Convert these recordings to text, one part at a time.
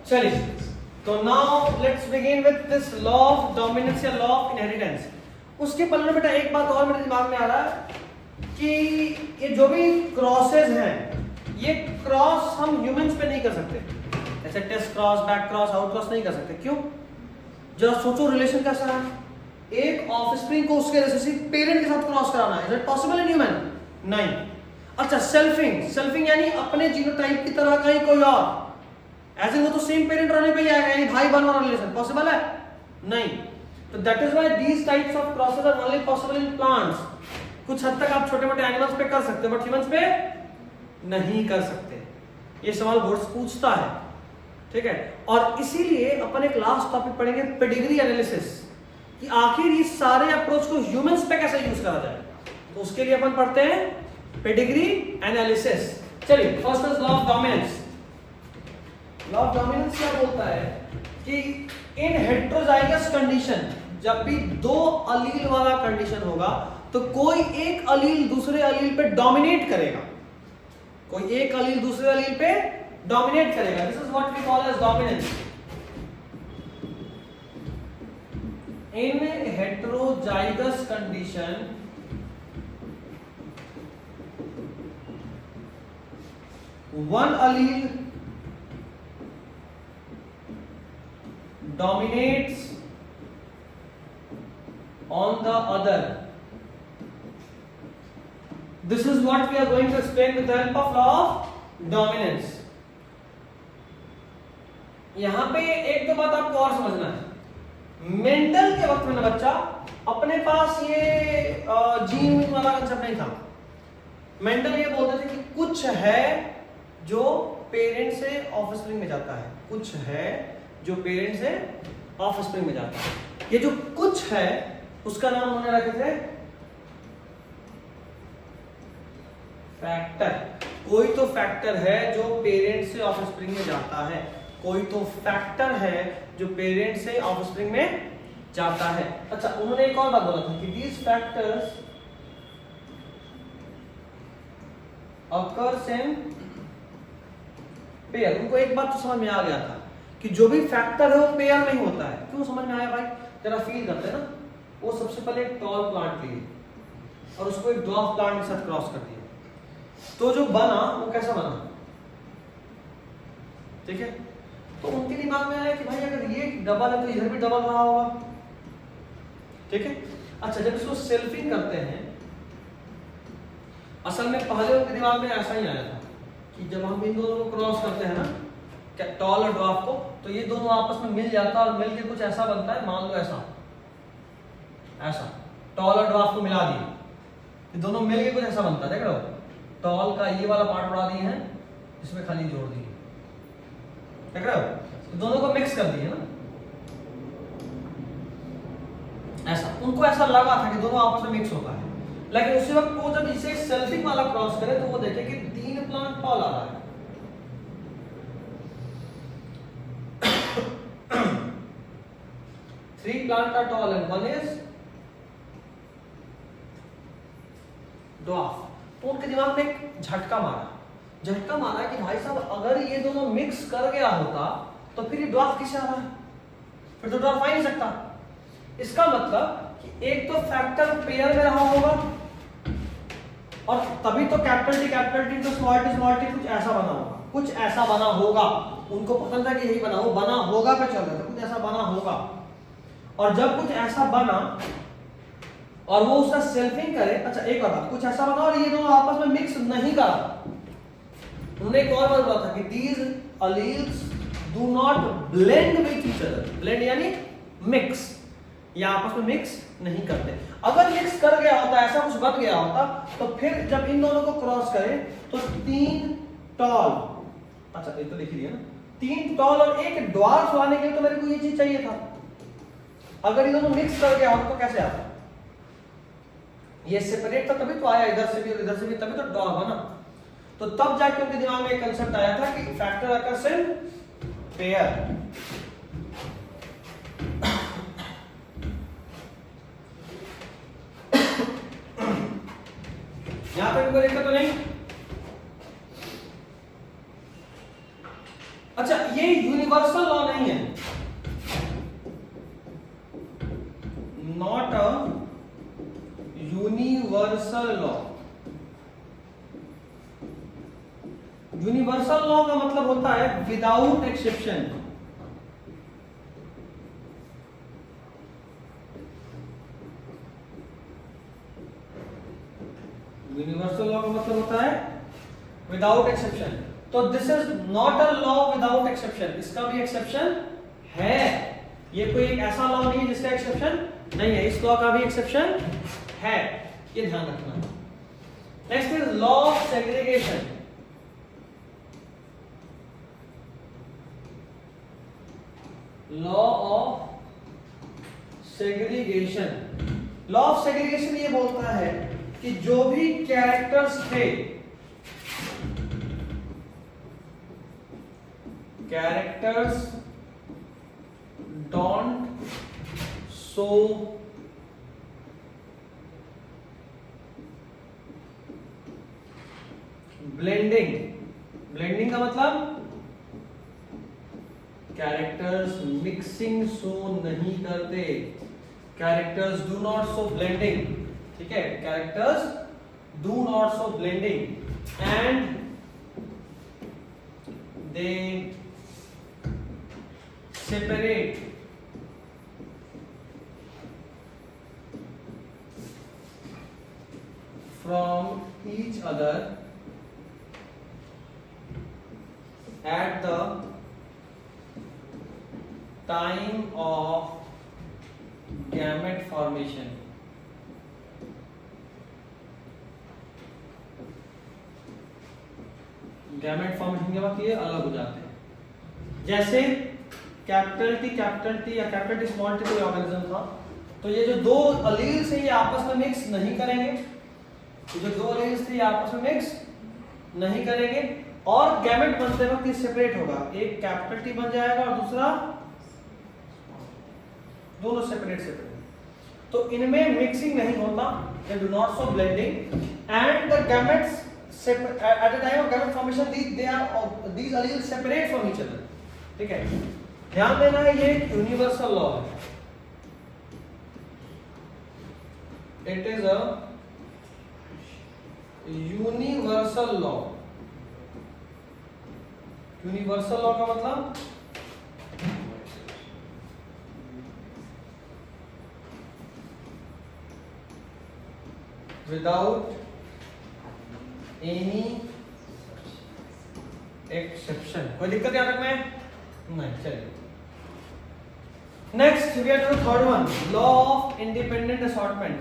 चलिए, तो now let's begin with this law of dominance या लॉ ऑफ इनहेरिटेंस। उसके पहले बेटा एक बात और मेरे दिमाग में आ रहा है कि ये जो भी क्रॉसेस हैं, ये क्रॉस हम ह्यूमंस पे नहीं कर सकते। ऐसे test cross, back cross, out cross नहीं कर सकते। क्यों? जरा सोचो, रिलेशन कैसा है? एक ऑफस्प्रिंग को उसके रिसेसिव पेरेंट के साथ क्रॉस कराना है, is it possible in human? नहीं। अच्छा, सेल्फिंग यानी अपने जीनोटाइप की तरह का ही कोई और, ऐसे वो तो सेम पेरेंट रहने पे ही आएगा, यानी भाई बहन वाला रिलेशन पॉसिबल है? नहीं। तो that is why these types of crosses are only possible in plants. कुछ हद तक आप छोटे मोटे एनिमल्स पे कर सकते हो, बट ह्यूमंस पे नहीं कर सकते। ये सवाल बोर्ड पूछता है, ठीक है। और इसीलिए अपन एक लास्ट टॉपिक पढ़ेंगे, पेडिग्री एनालिसिस, कि आखिर ये सारे अप्रोच को ह्यूमंस पे कैसे यूज करा जाए। तो उसके लिए अपन पढ़ते हैं पेडिग्री एनालिसिस। चलिए, first is law of dominance. Law of dominance क्या बोलता है कि इन हेटेरोजाइगस कंडीशन, जब भी दो अलील वाला कंडीशन होगा तो कोई एक अलील दूसरे अलील पे डोमिनेट करेगा, कोई एक अलील दूसरे अलील पे डोमिनेट करेगा। This is what we call as dominance. In heterozygous condition one allele dominates on the other. This is what we are going to explain with the help of law of dominance. यहां पे एक दो बात आपको और समझना है। Mendel के वक्त में ना बच्चा अपने पास ये जीन वाला कंसेप्ट नहीं था। मेंडल ये बोलते थे कि कुछ है जो पेरेंट से ऑफस्प्रिंग में जाता है, कुछ है जो पेरेंट से ऑफस्प्रिंग में जाता है। ये जो कुछ है उसका नाम उन्होंने रखे थे फैक्टर। कोई तो फैक्टर है जो पेरेंट से ऑफस्प्रिंग में जाता है, कोई तो फैक्टर है जो पेरेंट से ऑफस्प्रिंग में जाता है। अच्छा, उन्होंने एक और बात बोला था कि these factors occurs in pair. उनको एक बात तो समझ में आ गया था कि जो भी फैक्टर है वो पेयर में ही होता है। क्यों समझ में आया भाई? जरा फील करते हैं ना। वो सबसे पहले एक टॉल प्लांट लिए और उसको एक ड्वार्फ प्लांट के साथ क्रॉस कर दिया, तो जो बना वो कैसा बना, ठीक है। तो उनके दिमाग में आया कि भाई अगर ये डबल है तो इधर भी डबल रहा होगा, ठीक है। अच्छा, जब इसको सेल्फिंग करते हैं, असल में पहले उनके दिमाग में ऐसा ही आया था कि जब हम इन दोनों को क्रॉस करते हैं ना, क्या टॉल और ड्वार्फ को, तो ये दोनों आपस में मिल जाता है और मिल के कुछ ऐसा बनता है। मान लो ऐसा टॉल और ड्वार्फ को मिला दिए, ये दोनों मिल के कुछ ऐसा बनता है। देख रहे हो, टॉल का ये वाला पार्ट उड़ा दिए हैं, इसमें खाली जोड़ दिए, देख रहे हो, तो दोनों को मिक्स कर दिए ना। ऐसा उनको ऐसा लगा था कि दोनों आपस में मिक्स होता है, लेकिन उसी वक्त वो जब इसे सेल्फिंग वाला क्रॉस करे तो वो देखे कि 3 प्लांट टॉल आ रहा है। 3 plant are tall and 1 is dwarf. तो उनके दिमाग में एक झटका मारा कि भाई साहब अगर ये दोनों मिक्स कर गया होता तो फिर ये ड्वार्फ किसे आ रहा है? फिर तो ड्वार्फ आ ही नहीं सकता। इसका मतलब कि एक तो फैक्टर पेयर में रहा होगा और तभी तो कैपिटल टी तो स्मॉल टी कुछ ऐसा बना होगा। उनको पसंद था कि यही बना होगा पे चल रहा था, कुछ ऐसा बना होगा। और जब कुछ ऐसा बना और वो उसका सेल्फिंग करे, अच्छा एक और बात, कुछ ऐसा बना और ये दोनों आपस में मिक्स नहीं करा। उन्होंने एक और बात बोला था कि these alleles do not blend with each other. Blend यानी मिक्स, या आपस में मिक्स नहीं करते। अगर मिक्स कर गया होता, ऐसा कुछ बन गया होता, तो फिर जब इन दोनों को क्रॉस करें तो 3 टॉल, अच्छा ये तो लिख लिया ना, 3 टॉल और एक ड्वार्फ लाने के लिए तो मेरे को ये चीज चाहिए था। अगर ये दोनों मिक्स कर गया होता तो कैसे आता? ये सेपरेट था तभी तो आया, इधर से भी और इधर से भी, तभी तो ड्वार्फ बना। तो तब जाके उनके दिमाग में एक कंसेप्ट आया था कि फैक्टर अकर्स इन पेयर। यहां पे कोई दिक्कत तो नहीं? अच्छा, ये यूनिवर्सल लॉ नहीं है, not a universal law. Universal law का मतलब होता है विदाउट एक्सेप्शन। यूनिवर्सल लॉ का मतलब होता है विदाउट एक्सेप्शन। तो this is not a law without exception, इसका भी एक्सेप्शन है। ये कोई एक ऐसा लॉ नहीं है जिसका एक्सेप्शन नहीं है, इस लॉ का भी एक्सेप्शन है, ये ध्यान रखना। Next is law of segregation. Law of segregation, law of segregation ये बोलता है कि जो भी कैरेक्टर्स थे, characters don't show blending. Blending का मतलब कैरेक्टर्स मिक्सिंग शो नहीं करते, characters do not show blending, ठीक है, characters do not show blending and they separate from each other at the time of gamete formation। Gamete formation के बाद ये अलग हो जाते हैं। जैसे कैपिटल टी या कैपिटल टी स्मॉल टी कोई ऑर्गेनिज्म था, तो ये जो दो अलील्स हैं ये आपस में मिक्स नहीं करेंगे, ये जो दो अलील्स थे ये आपस में मिक्स नहीं करेंगे और गैमेट बनते वक्त ये सेपरेट होगा, एक कैपिटल टी बन जाएगा और दूसरा, दोनों सेपरेट। तो इनमें मिक्सिंग नहीं होता, they do not show blending and the gametes at the time of gamete formation these alleles separate from each other, ठीक है। ध्यान देना है ये यूनिवर्सल लॉ है, it is a universal law. Universal law का मतलब without any exception। कोई दिक्कत याद रखना है? नहीं, चलिए। Next we are to third one, law of independent assortment.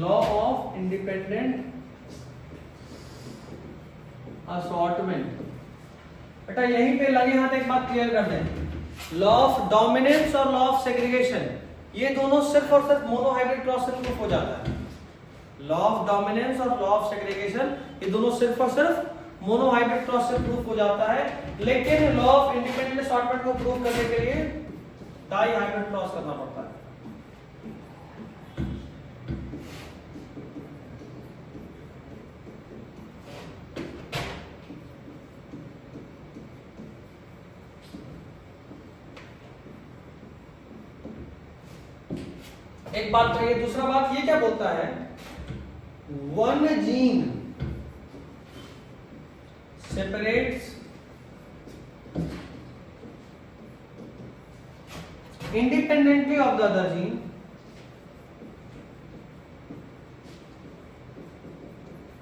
Law of independent assortment. बेटा यहीं पे लगे हाथ एक बात क्लियर कर दें, लॉ ऑफ डोमिनेंस और लॉ ऑफ सेग्रीगेशन ये दोनों सिर्फ और सिर्फ मोनोहाइब्रिड क्रॉस से प्रूफ हो जाता है। लॉ ऑफ डोमिनेंस और लॉ ऑफ सेग्रीगेशन ये दोनों सिर्फ और सिर्फ मोनोहाइब्रिड क्रॉस से प्रूफ हो जाता है, लेकिन लॉ ऑफ इंडिपेंडेंट असॉर्टमेंट को प्रूफ करने के लिए डाई हाइब्रिड क्रॉस करना पड़ता है। एक बात तो ये, दूसरा बात ये क्या बोलता है, one gene separates independently of the other gene,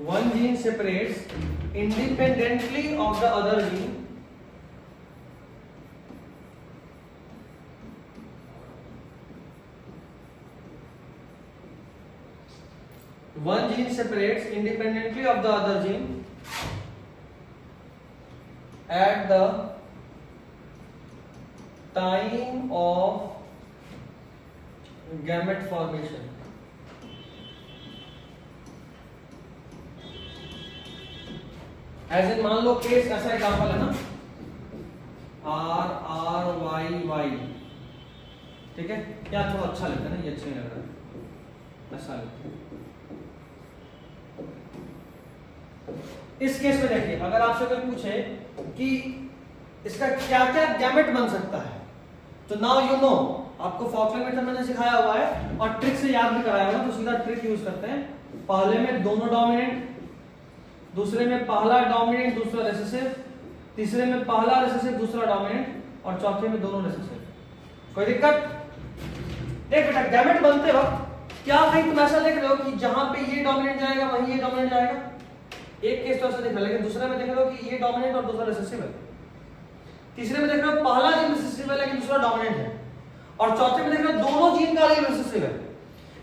one gene separates independently of the other gene one gene separates independently of the other gene at the time of gamete formation। As in मान लो case ऐसा example है ना, RRYY ठीक है, यार थोड़ा अच्छा लगता है ना, ये अच्छा नहीं लग रहा, ऐसा लगता है। इस केस में देखिए, अगर आपसे कोई पूछे कि इसका क्या क्या गैमेट बन सकता है, तो नाउ यू नो, आपको फॉकलर मेथड मैंने सिखाया हुआ है और ट्रिक से याद भी कराया हुआ है, तो सीधा ट्रिक यूज करते हैं। पहले में दोनों डोमिनेंट, दूसरे में पहला डोमिनेंट दूसरा रिसेसिव, तीसरे में पहला रिसेसिव दूसरा डोमिनेंट और चौथे में दोनों रिसेसिव। कोई दिक्कत? देख बेटा, गैमेट बनते वक्त क्या कहीं तुम ऐसा देख रहे हो कि जहां पे ये डोमिनेंट जाएगा वहीं ये डोमिनेंट जाएगा? एक केस तो ऐसा देख रहे हो, लेकिन दूसरे में देख रहे हो कि ये डोमिनेंट और दूसरा रिसेसिव है। तीसरे में देख रहे हो पहला जीन रिसेसिव है लेकिन दूसरा डोमिनेंट है, और चौथे में देख रहे हो दोनों जीन का अलग रिसेसिव है।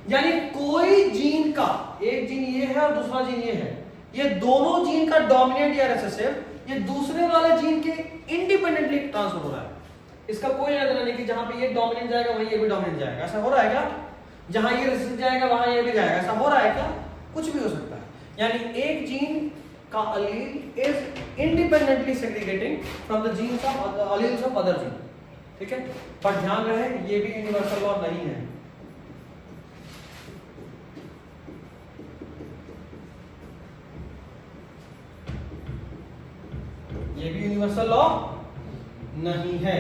यानी कोई जीन का, एक जीन ये है और दूसरा जीन ये है, ये दोनों जीन का डोमिनेंट या रिसेसिव ये दूसरे वाले जीन के इंडिपेंडेंटली ट्रांसफर हो रहा है। इसका कोई लेना देना नहीं कि जहां पे ये डोमिनेंट जाएगा वहीं ये भी डोमिनेंट जाएगा, ऐसा हो रहा है क्या? जहां ये रिसेसिव जाएगा वहां ये भी जाएगा, ऐसा हो रहा है क्या? कुछ भी हो सकता है। यानी एक जीन का allele is independently segregating from the genes of alleles of other gene, ठीक है? पर ध्यान रहे ये भी यूनिवर्सल लॉ नहीं है। ये भी यूनिवर्सल लॉ नहीं है।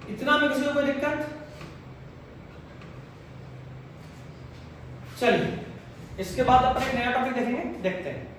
इतना में किसी को कोई दिक्कत? चलिए इसके बाद अपन एक नया टॉपिक देखेंगे, देखते हैं।